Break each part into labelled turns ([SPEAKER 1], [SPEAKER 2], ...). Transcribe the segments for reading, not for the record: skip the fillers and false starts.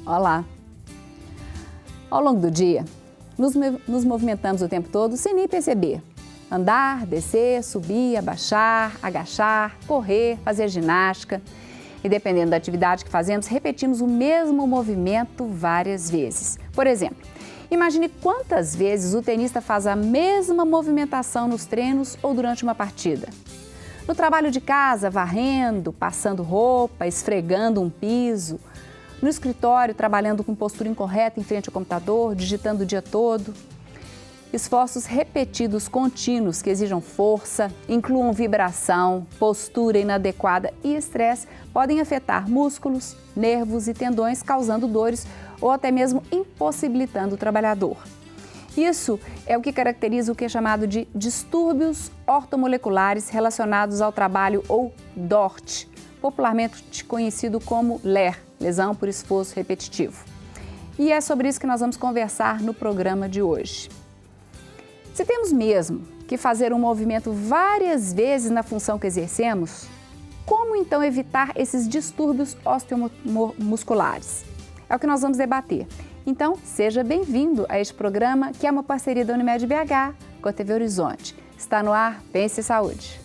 [SPEAKER 1] Olá! Ao longo do dia, nos movimentamos o tempo todo sem nem perceber. Andar, descer, subir, abaixar, agachar, correr, fazer ginástica. E dependendo da atividade que fazemos, repetimos o mesmo movimento várias vezes. Por exemplo, imagine quantas vezes o tenista faz a mesma movimentação nos treinos ou durante uma partida. No trabalho de casa, varrendo, passando roupa, esfregando um piso. No escritório, trabalhando com postura incorreta em frente ao computador, digitando o dia todo. Esforços repetidos contínuos que exijam força, incluam vibração, postura inadequada e estresse podem afetar músculos, nervos e tendões, causando dores ou até mesmo impossibilitando o trabalhador. Isso é o que caracteriza o que é chamado de distúrbios ortomoleculares relacionados ao trabalho ou DORT, popularmente conhecido como LER, lesão por esforço repetitivo. E é sobre isso que nós vamos conversar no programa de hoje. Se temos mesmo que fazer um movimento várias vezes na função que exercemos, como então evitar esses distúrbios osteomusculares? É o que nós vamos debater. Então, seja bem-vindo a este programa, que é uma parceria da Unimed BH com a TV Horizonte. Está no ar, Pense Saúde.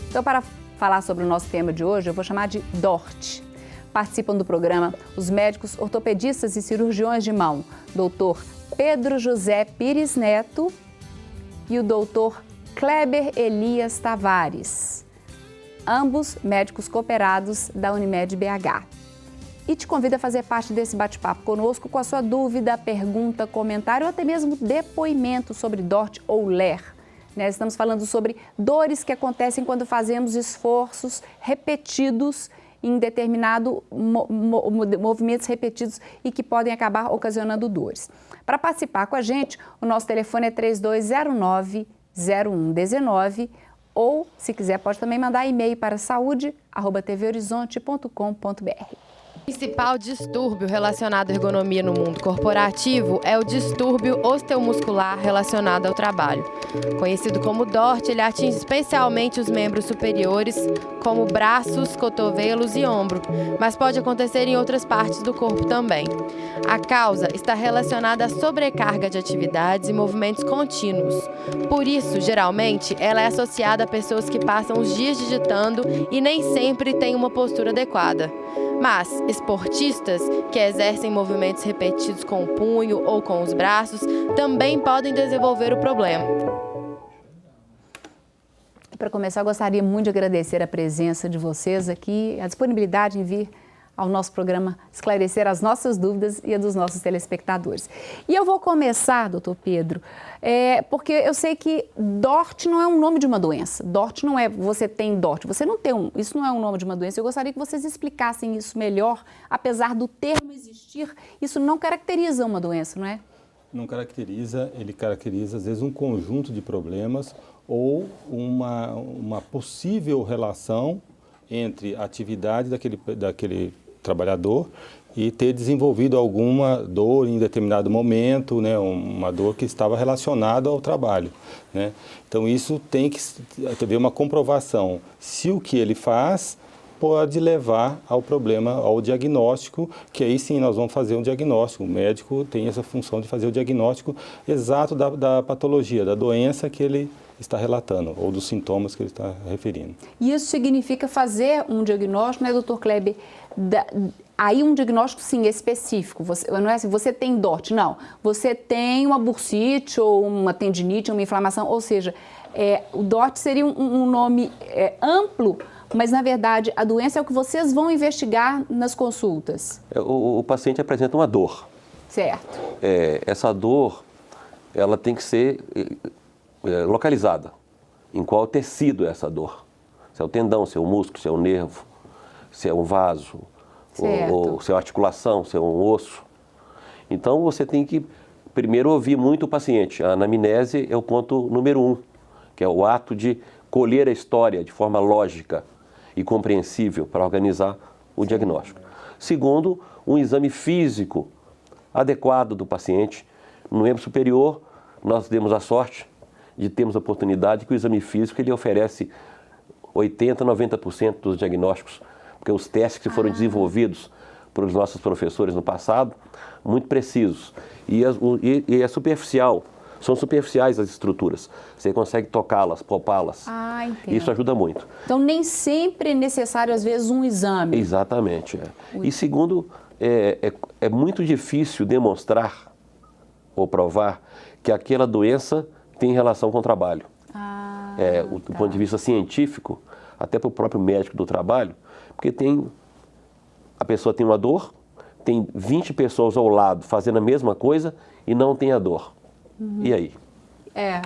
[SPEAKER 1] Então, para falar sobre o nosso tema de hoje, eu vou chamar de DORT. Participam do programa os médicos ortopedistas e cirurgiões de mão, Dr. Pedro José Pires Neto e o Dr. Kleber Elias Tavares, ambos médicos cooperados da Unimed BH. E te convido a fazer parte desse bate-papo conosco com a sua dúvida, pergunta, comentário ou até mesmo depoimento sobre DORT ou LER. Estamos falando sobre dores que acontecem quando fazemos esforços repetidos em determinado movimentos repetidos e que podem acabar ocasionando dores. Para participar com a gente, o nosso telefone é 3209-0119 ou, se quiser, pode também mandar e-mail para saúde@tvhorizonte.com.br.
[SPEAKER 2] O principal distúrbio relacionado à ergonomia no mundo corporativo é o distúrbio osteomuscular relacionado ao trabalho. Conhecido como DORT, ele atinge especialmente os membros superiores, como braços, cotovelos e ombro, mas pode acontecer em outras partes do corpo também. A causa está relacionada à sobrecarga de atividades e movimentos contínuos. Por isso, geralmente, ela é associada a pessoas que passam os dias digitando e nem sempre têm uma postura adequada. Mas esportistas que exercem movimentos repetidos com o punho ou com os braços também podem desenvolver o problema.
[SPEAKER 1] Para começar, eu gostaria muito de agradecer a presença de vocês aqui, a disponibilidade em vir ao nosso programa esclarecer as nossas dúvidas e a dos nossos telespectadores. E eu vou começar, doutor Pedro, porque eu sei que DORT não é um nome de uma doença. DORT não é você tem DORT, você não tem isso não é um nome de uma doença. Eu gostaria que vocês explicassem isso melhor, apesar do termo existir, isso não caracteriza uma doença, não é?
[SPEAKER 3] Não caracteriza, ele caracteriza às vezes um conjunto de problemas ou uma possível relação entre a atividade daquele trabalhador e ter desenvolvido alguma dor em determinado momento, né, uma dor que estava relacionada ao trabalho, né? Então isso tem que haver uma comprovação se o que ele faz pode levar ao problema, ao diagnóstico, que aí sim nós vamos fazer um diagnóstico. O médico tem essa função de fazer o diagnóstico exato da patologia, da doença que ele está relatando, ou dos sintomas que ele está referindo.
[SPEAKER 1] E isso significa fazer um diagnóstico, né, doutor Kleber? Aí um diagnóstico, sim, específico. Não é assim, você tem DORT, não. Você tem uma bursite ou uma tendinite, uma inflamação, ou seja, o DORT seria um nome amplo, mas, na verdade, a doença é o que vocês vão investigar nas consultas.
[SPEAKER 4] O paciente apresenta uma dor.
[SPEAKER 1] Certo.
[SPEAKER 4] Essa dor, ela tem que ser localizada. Em qual tecido é essa dor? Se é o tendão, se é o músculo, se é o nervo, se é um vaso, ou se é uma articulação, se é um osso. Então, você tem que primeiro ouvir muito o paciente. A anamnese é o ponto número 1, que é o ato de colher a história de forma lógica e compreensível para organizar o diagnóstico. Segundo, um exame físico adequado do paciente. No membro superior, nós temos a sorte de termos a oportunidade que o exame físico ele oferece 80%, 90% dos diagnósticos, porque os testes que foram desenvolvidos pelos nossos professores no passado, muito precisos. E é superficial, são superficiais as estruturas. Você consegue tocá-las, palpá-las.
[SPEAKER 1] Entendo.
[SPEAKER 4] Isso ajuda muito.
[SPEAKER 1] Então, nem sempre é necessário, às vezes, um exame.
[SPEAKER 4] Exatamente. E segundo, é muito difícil demonstrar ou provar que aquela doença tem relação com o trabalho. Do ponto de vista científico, até para o próprio médico do trabalho, porque a pessoa tem uma dor, tem 20 pessoas ao lado fazendo a mesma coisa e não tem a dor. E aí?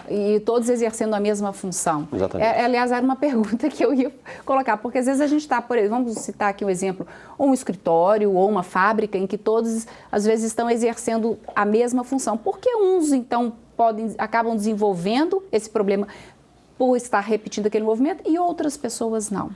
[SPEAKER 1] E todos exercendo a mesma função.
[SPEAKER 4] Exatamente.
[SPEAKER 1] Aliás, era uma pergunta que eu ia colocar, porque às vezes a gente está, por exemplo, vamos citar aqui um exemplo, um escritório ou uma fábrica em que todos, às vezes, estão exercendo a mesma função. Por que uns, então, acabam desenvolvendo esse problema por estar repetindo aquele movimento e outras pessoas não?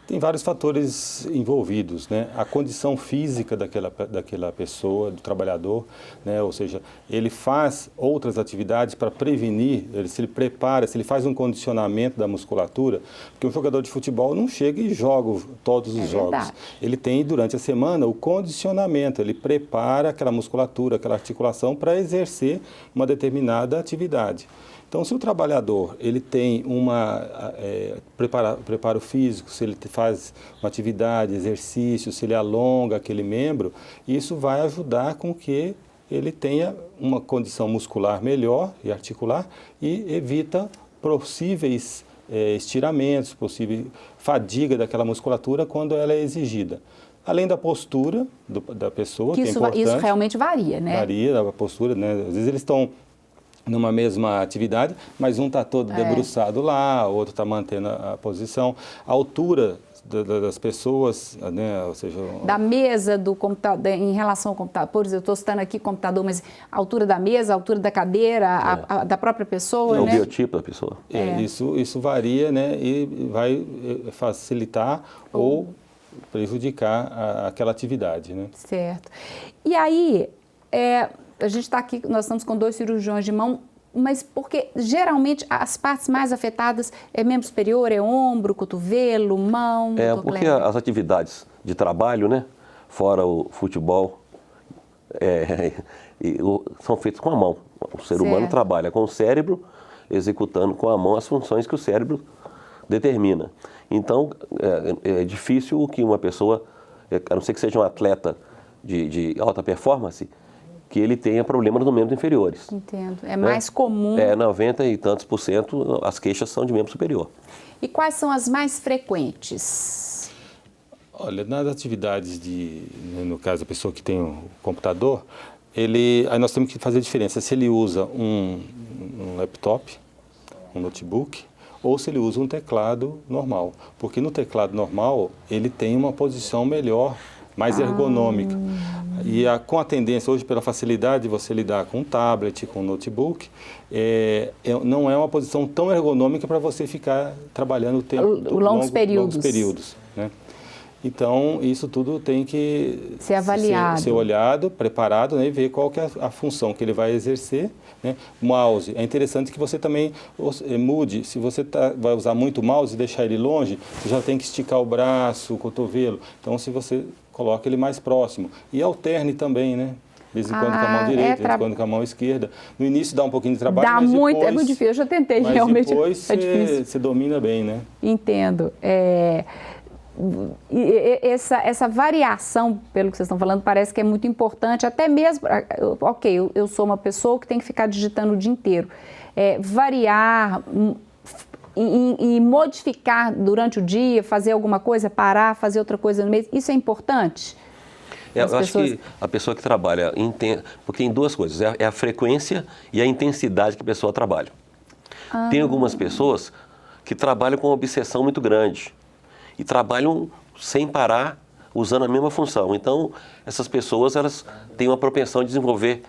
[SPEAKER 3] Tem vários fatores envolvidos, né? A condição física daquela pessoa, do trabalhador, né? Ou seja, ele faz outras atividades para prevenir, se ele prepara, se ele faz um condicionamento da musculatura, porque um jogador de futebol não chega e joga todos os jogos.
[SPEAKER 1] Verdade.
[SPEAKER 3] Ele tem, durante a semana, o condicionamento, ele prepara aquela musculatura, aquela articulação para exercer uma determinada atividade. Então, se o trabalhador ele tem preparo físico, se ele faz uma atividade, exercício, se ele alonga aquele membro, isso vai ajudar com que ele tenha uma condição muscular melhor e articular e evita possíveis estiramentos, possível fadiga daquela musculatura quando ela é exigida. Além da postura da pessoa, que é importante.
[SPEAKER 1] Isso realmente varia, né?
[SPEAKER 3] Varia a postura, né? Às vezes eles estão numa mesma atividade, mas um está todo debruçado lá, o outro está mantendo a posição. A altura das pessoas, né? Ou seja...
[SPEAKER 1] Da mesa do computador, em relação ao computador, por exemplo, eu estou citando aqui computador, mas a altura da mesa, a altura da cadeira, da própria pessoa,
[SPEAKER 4] né?
[SPEAKER 1] O
[SPEAKER 4] biotipo da pessoa.
[SPEAKER 3] Isso varia, né? E vai facilitar ou prejudicar aquela atividade, né?
[SPEAKER 1] Certo. E aí, a gente está aqui, nós estamos com 2 cirurgiões de mão, mas porque geralmente as partes mais afetadas é membro superior, é ombro, cotovelo, mão.
[SPEAKER 4] Porque as atividades de trabalho, né, fora o futebol, são feitas com a mão. O ser humano trabalha com o cérebro, executando com a mão as funções que o cérebro determina. Então, é difícil que uma pessoa, a não ser que seja um atleta de alta performance, que ele tenha problemas nos membros inferiores.
[SPEAKER 1] Entendo. É mais comum.
[SPEAKER 4] 90 e tantos % as queixas são de membro superior.
[SPEAKER 1] E quais são as mais frequentes?
[SPEAKER 3] Olha, nas atividades no caso, a pessoa que tem um computador, aí nós temos que fazer a diferença se ele usa um laptop, um notebook, ou se ele usa um teclado normal. Porque no teclado normal, ele tem uma posição melhor, mais ergonômica. E com a tendência, hoje, pela facilidade de você lidar com um tablet, com um notebook, não é uma posição tão ergonômica para você ficar trabalhando longos períodos, né? Então, isso tudo tem que
[SPEAKER 1] ser avaliado,
[SPEAKER 3] ser olhado, preparado, né, e ver qual que é a função que ele vai exercer, né? Mouse, é interessante que você também mude. Se você vai usar muito o mouse e deixar ele longe, você já tem que esticar o braço, o cotovelo. Então, se você coloca ele mais próximo. E alterne também, né? De vez em quando com a mão direita, de vez em quando com a mão esquerda. No início dá um pouquinho de trabalho, mas depois...
[SPEAKER 1] É muito difícil, eu já tentei,
[SPEAKER 3] mas
[SPEAKER 1] realmente
[SPEAKER 3] depois
[SPEAKER 1] você
[SPEAKER 3] domina bem, né?
[SPEAKER 1] Entendo. Essa variação, pelo que vocês estão falando, parece que é muito importante, até mesmo, eu sou uma pessoa que tem que ficar digitando o dia inteiro. Variar e modificar durante o dia, fazer alguma coisa, parar, fazer outra coisa no meio, isso é importante?
[SPEAKER 4] Eu acho que a pessoa que trabalha, porque tem duas coisas, é a frequência e a intensidade que a pessoa trabalha. Tem algumas pessoas que trabalham com uma obsessão muito grande e trabalham sem parar usando a mesma função. Então, essas pessoas, elas têm uma propensão de desenvolver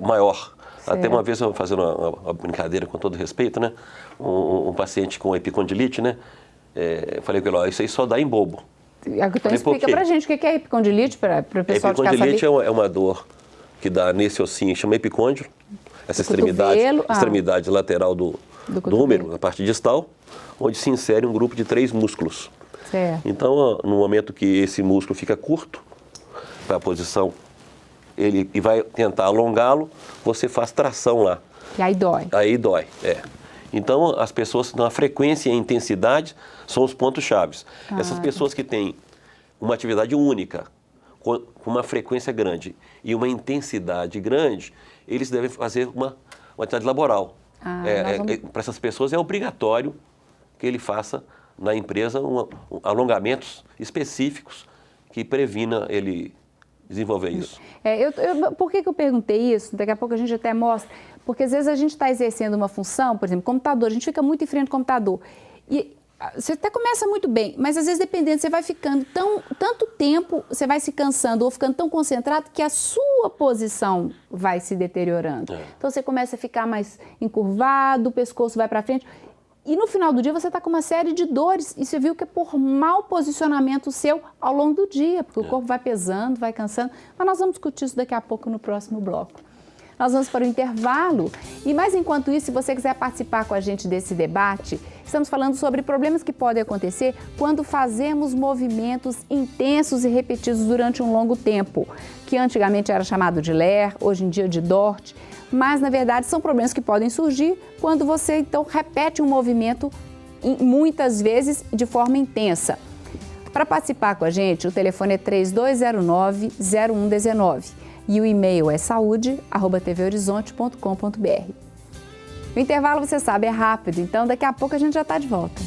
[SPEAKER 4] maior.
[SPEAKER 1] Certo.
[SPEAKER 4] Até uma vez, eu fazendo uma brincadeira, com todo respeito, né? Um paciente com epicondilite, né? Falei com ele, ó, isso aí só dá em bobo.
[SPEAKER 1] Então explica pra gente o que é epicondilite, para o pessoal de casa saber.
[SPEAKER 4] Epicondilite é uma dor que dá nesse ossinho, chama epicôndilo, essa extremidade lateral do húmero, na parte distal, onde se insere um grupo de 3 músculos.
[SPEAKER 1] Certo.
[SPEAKER 4] Então, no momento que esse músculo fica curto, para a posição, e vai tentar alongá-lo, você faz tração lá.
[SPEAKER 1] E aí dói.
[SPEAKER 4] Aí dói, Então, as pessoas, na frequência e a intensidade, são os pontos chaves. Essas pessoas que têm uma atividade única, com uma frequência grande e uma intensidade grande, eles devem fazer uma atividade laboral. Para essas pessoas é obrigatório que ele faça na empresa alongamentos específicos que previna ele desenvolver isso.
[SPEAKER 1] Por que eu perguntei isso? Daqui a pouco a gente até mostra. Porque às vezes a gente está exercendo uma função, por exemplo, computador, a gente fica muito em frente ao computador. E você até começa muito bem, mas às vezes dependendo, você vai ficando tanto tempo, você vai se cansando ou ficando tão concentrado que a sua posição vai se deteriorando. Então você começa a ficar mais encurvado, o pescoço vai para frente. E no final do dia você está com uma série de dores e você viu que é por mau posicionamento seu ao longo do dia, porque o corpo vai pesando, vai cansando. Mas nós vamos discutir isso daqui a pouco no próximo bloco. Nós vamos para o intervalo e, mais enquanto isso, se você quiser participar com a gente desse debate, estamos falando sobre problemas que podem acontecer quando fazemos movimentos intensos e repetidos durante um longo tempo, que antigamente era chamado de LER, hoje em dia de DORT, mas na verdade são problemas que podem surgir quando você então repete um movimento muitas vezes de forma intensa. Para participar com a gente, o telefone é 3209-0119 e o e-mail é saude@tvhorizonte.com.br. O intervalo, você sabe, é rápido, então daqui a pouco a gente já está de volta.